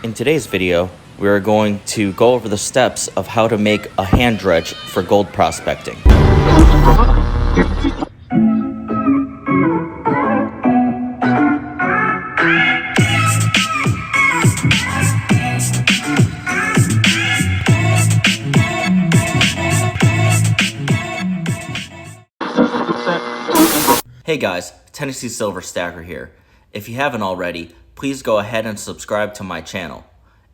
In today's video, we are going to go over the steps of how to make a hand dredge for gold prospecting. Hey guys, Tennessee Silver Stacker here. If you haven't already, please go ahead and subscribe to my channel.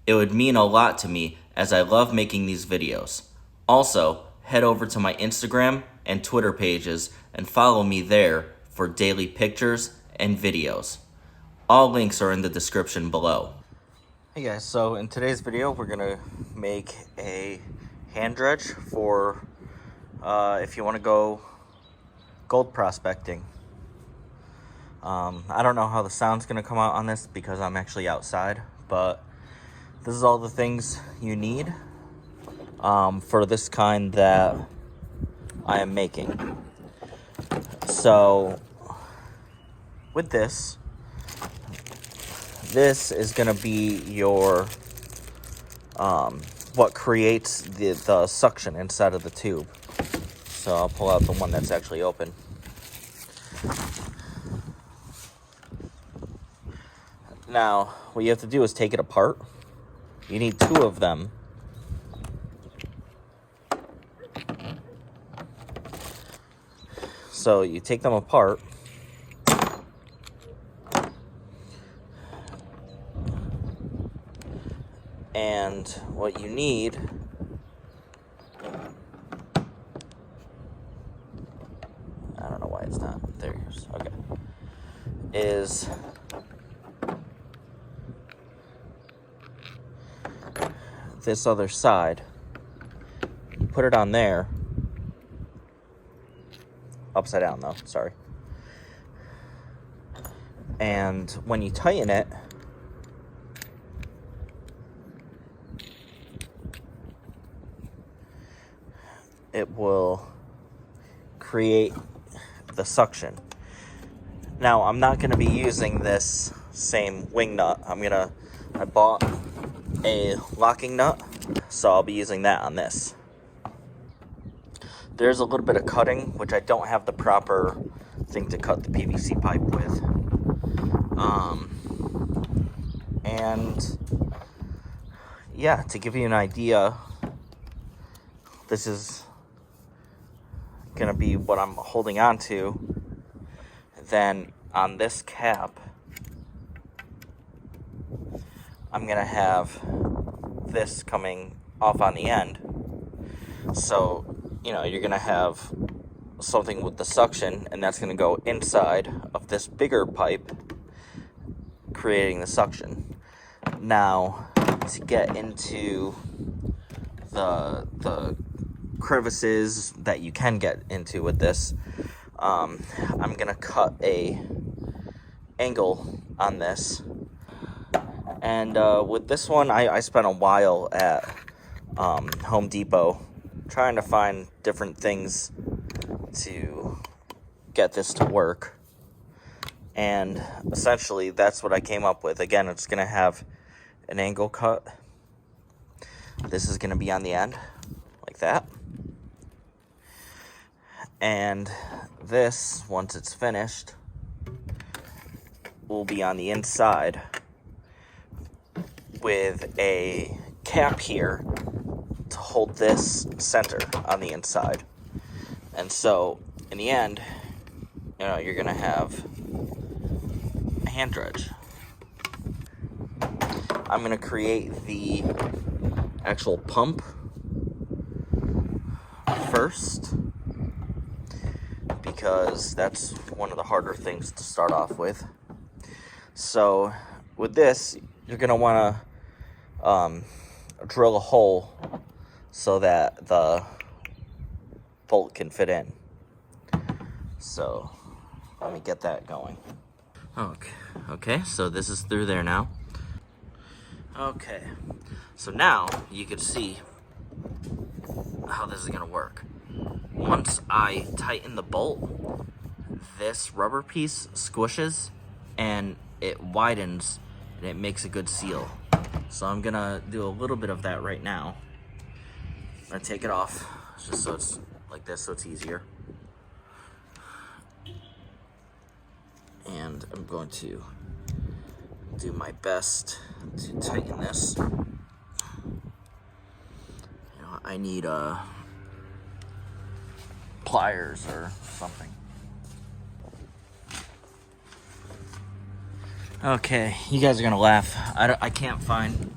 It would mean a lot to me as I love making these videos. Also, head over to my Instagram and Twitter pages and follow me there for daily pictures and videos. All links are in the description below. Hey guys, so in today's video we're gonna make a hand dredge for if you want to go gold prospecting. I don't know how the sound's gonna come out on this because I'm actually outside, but this is all the things you need for this kind that I am making. So with this is gonna be your what creates the suction inside of the tube. So I'll pull out the one that's actually open. Now, what you have to do is take it apart. You need 2 of them. So you take them apart. And what you need I don't know why it's not. There it is. Okay. Is this other side. You put it on there. Upside down though, sorry. And when you tighten it, it will create the suction. Now, I'm not going to be using this same wing nut. I bought a locking nut, so I'll be using that on this. There's a little bit of cutting, which I don't have the proper thing to cut the PVC pipe with. And yeah, to give you an idea, this is gonna be what I'm holding on to. Then on this cap, I'm gonna have this coming off on the end. So, you know, you're gonna have something with the suction, and that's gonna go inside of this bigger pipe, creating the suction. Now, to get into the crevices that you can get into with this, I'm gonna cut a angle on this. And with this one, I spent a while at Home Depot trying to find different things to get this to work. And essentially, that's what I came up with. Again, it's going to have an angle cut. This is going to be on the end, like that. And this, once it's finished, will be on the inside with a cap here to hold this center on the inside. And so, in the end, you know, you're gonna have a hand dredge. I'm gonna create the actual pump first, because that's one of the harder things to start off with. So with this, you're gonna want to drill a hole so that the bolt can fit in. So let me get that going. Okay, so this is through there now. Okay, so now you can see how this is gonna work. Once I tighten the bolt, this rubber piece squishes and it widens and it makes a good seal. So I'm gonna do a little bit of that right now. I'm gonna take it off just so it's like this, so it's easier. And I'm going to do my best to tighten this. I need pliers or something. Okay, you guys are gonna laugh. I can't find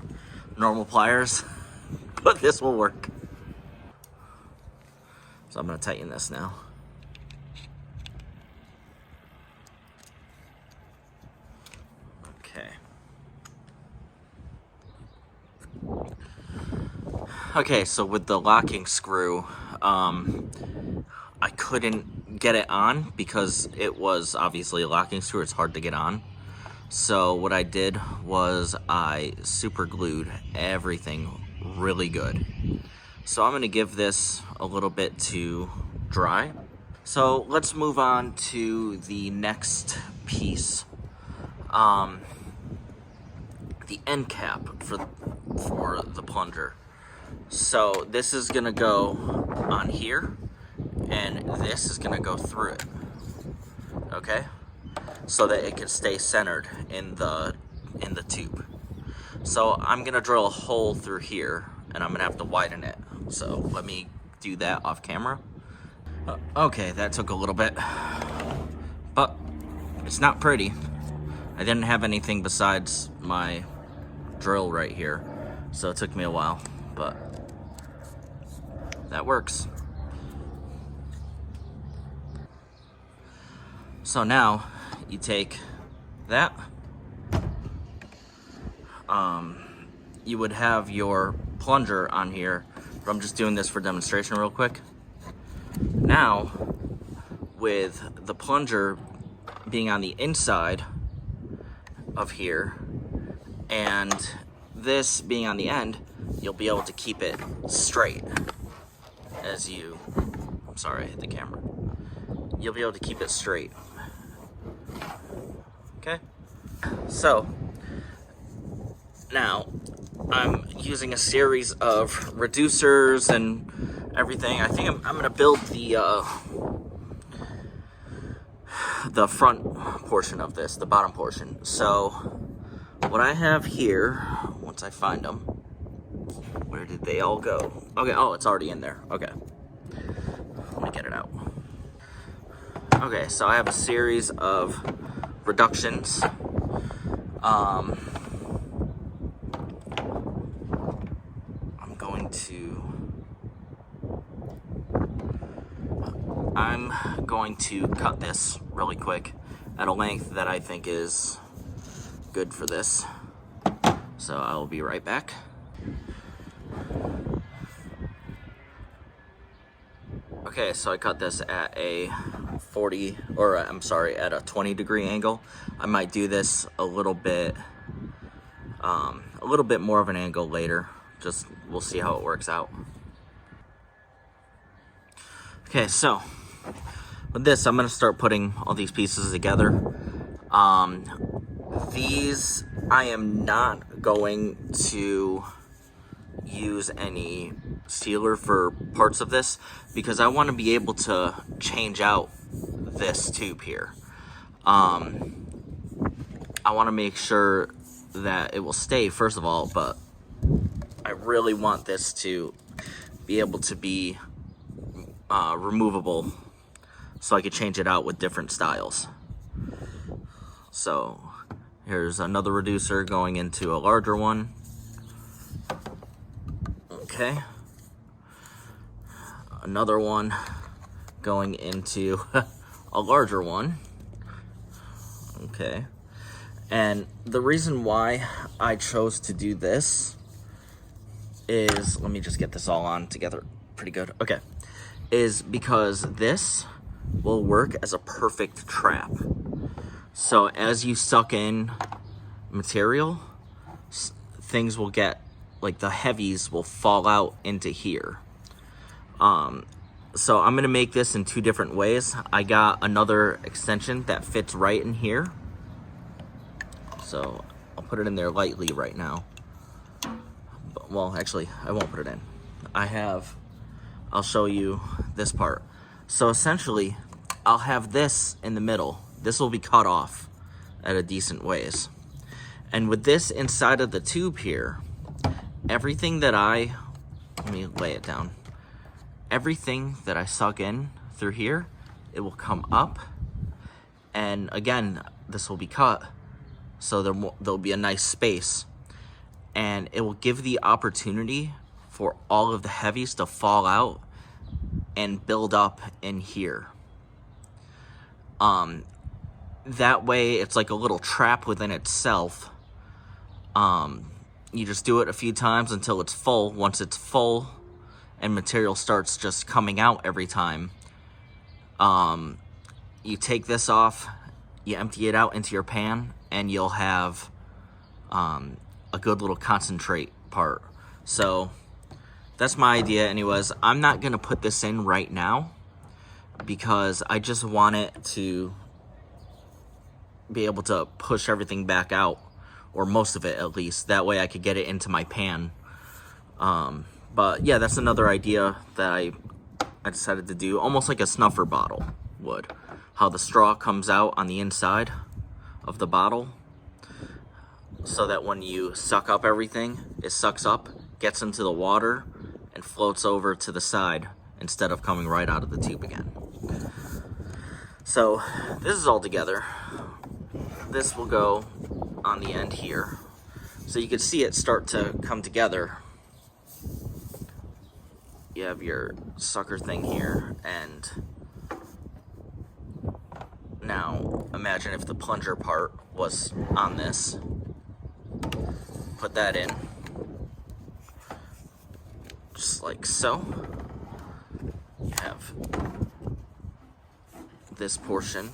normal pliers, but this will work. So I'm gonna tighten this now. Okay. Okay, so with the locking screw, I couldn't get it on because it was obviously a locking screw. It's hard to get on. So what I did was I super glued everything really good. So I'm gonna give this a little bit to dry. So let's move on to the next piece. The end cap for the plunger. So this is gonna go on here, and this is gonna go through it. Okay, so that it can stay centered in the tube. So I'm gonna drill a hole through here, and I'm gonna have to widen it. So let me do that off camera. Okay, that took a little bit, but it's not pretty. I didn't have anything besides my drill right here, so it took me a while, but that works. So now you take that, you would have your plunger on here, but I'm just doing this for demonstration real quick. Now, with the plunger being on the inside of here and this being on the end, you'll be able to keep it straight as you, I'm sorry, I hit the camera. You'll be able to keep it straight. Okay? So, now I'm using a series of reducers and everything. I think I'm gonna build the front portion of this, the bottom portion. So what I have here, once I find them, where did they all go? Okay, oh, it's already in there. Okay, let me get it out. Okay, so I have a series of reductions. I'm going to cut this really quick at a length that I think is good for this. So I'll be right back. Okay, so I cut this at a 40, or I'm sorry, at a 20-degree angle. I might do this a little bit more of an angle later. Just, we'll see how it works out. Okay, so with this, I'm gonna start putting all these pieces together. These, I am not going to use any sealer for parts of this because I want to be able to change out this tube here. I want to make sure that it will stay, first of all, but I really want this to be able to be removable so I could change it out with different styles. So here's another reducer going into a larger one. Okay. Another one going into a larger one. Okay. And the reason why I chose to do this is, let me just get this all on together pretty good. Okay. Is because this will work as a perfect trap. So as you suck in material, things will get, like the heavies will fall out into here. So I'm gonna make this in two different ways. I got another extension that fits right in here. So I'll put it in there lightly right now. well, actually, I won't put it in. I'll show you this part. So essentially, I'll have this in the middle. This will be cut off at a decent ways. And with this inside of the tube here, everything that let me lay it down. Everything that I suck in through here, it will come up. And again, this will be cut, so there'll be a nice space. And it will give the opportunity for all of the heavies to fall out and build up in here. That way, it's like a little trap within itself. You just do it a few times until it's full. Once it's full and material starts just coming out every time, you take this off, you empty it out into your pan, and you'll have a good little concentrate part. So that's my idea anyways. I'm not gonna put this in right now because I just want it to be able to push everything back out, or most of it at least. That way I could get it into my pan. But yeah, that's another idea that I decided to do, almost like a snuffer bottle would. How the straw comes out on the inside of the bottle, so that when you suck up everything, it sucks up, gets into the water, and floats over to the side instead of coming right out of the tube again. So this is all together. This will go on the end here. So you can see it start to come together. You have your sucker thing here, and now imagine if the plunger part was on this. Put that in, just like so. You have this portion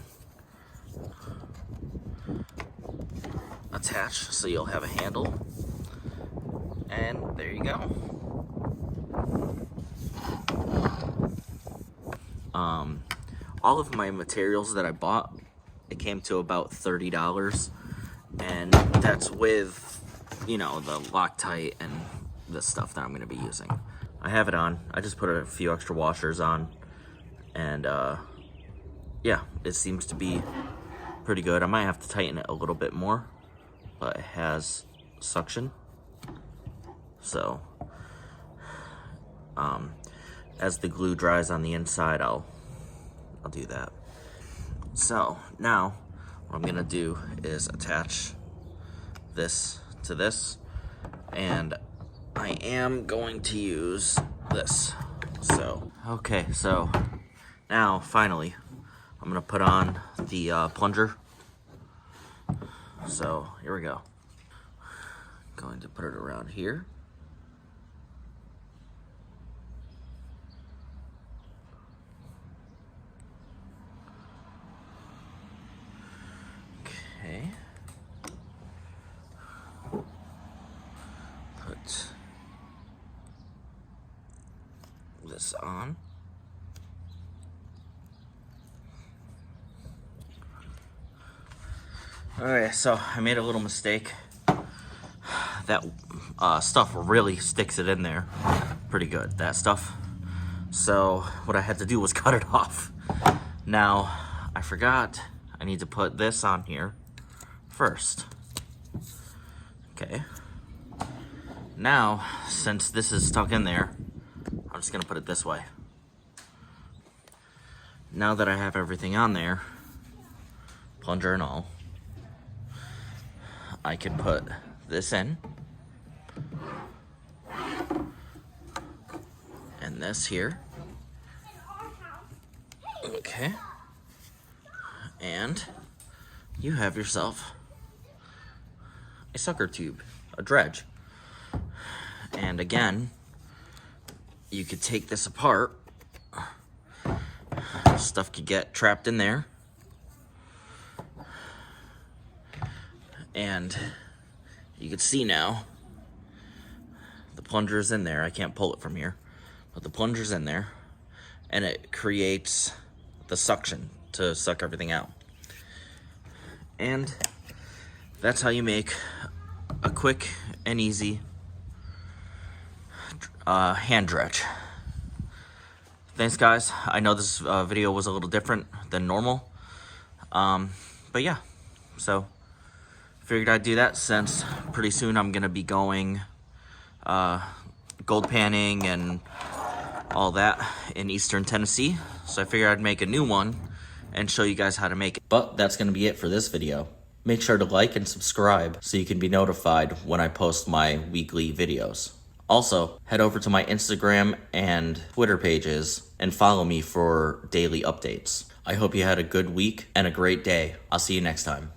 attached, so you'll have a handle, and there you go. All of my materials that I bought, it came to about $30, and that's with, you know, the Loctite and the stuff that I'm going to be using. I have it on. I just put a few extra washers on, and yeah, it seems to be pretty good. I might have to tighten it a little bit more, but it has suction. So as the glue dries on the inside, I'll do that. So now what I'm gonna do is attach this to this, and I am going to use this. So okay, so now finally I'm gonna put on the plunger. So here we go. Going to put it around here. Okay. Put this on. Alright, so I made a little mistake. That stuff really sticks it in there pretty good, that stuff. So what I had to do was cut it off. Now, I forgot I need to put this on here first. Okay. Now, since this is stuck in there, I'm just gonna put it this way. Now that I have everything on there, plunger and all, I can put this in, and this here. Okay. And you have yourself a sucker tube, a dredge. And again, you could take this apart. Stuff could get trapped in there. And you can see now, the plunger's in there. I can't pull it from here, but the plunger's in there, and it creates the suction to suck everything out. And that's how you make a quick and easy hand dredge. Thanks, guys. I know this video was a little different than normal, but yeah, so figured I'd do that since pretty soon I'm gonna be going gold panning and all that in Eastern Tennessee. So I figured I'd make a new one and show you guys how to make it. But that's gonna be it for this video. Make sure to like and subscribe so you can be notified when I post my weekly videos. Also, head over to my Instagram and Twitter pages and follow me for daily updates. I hope you had a good week and a great day. I'll see you next time.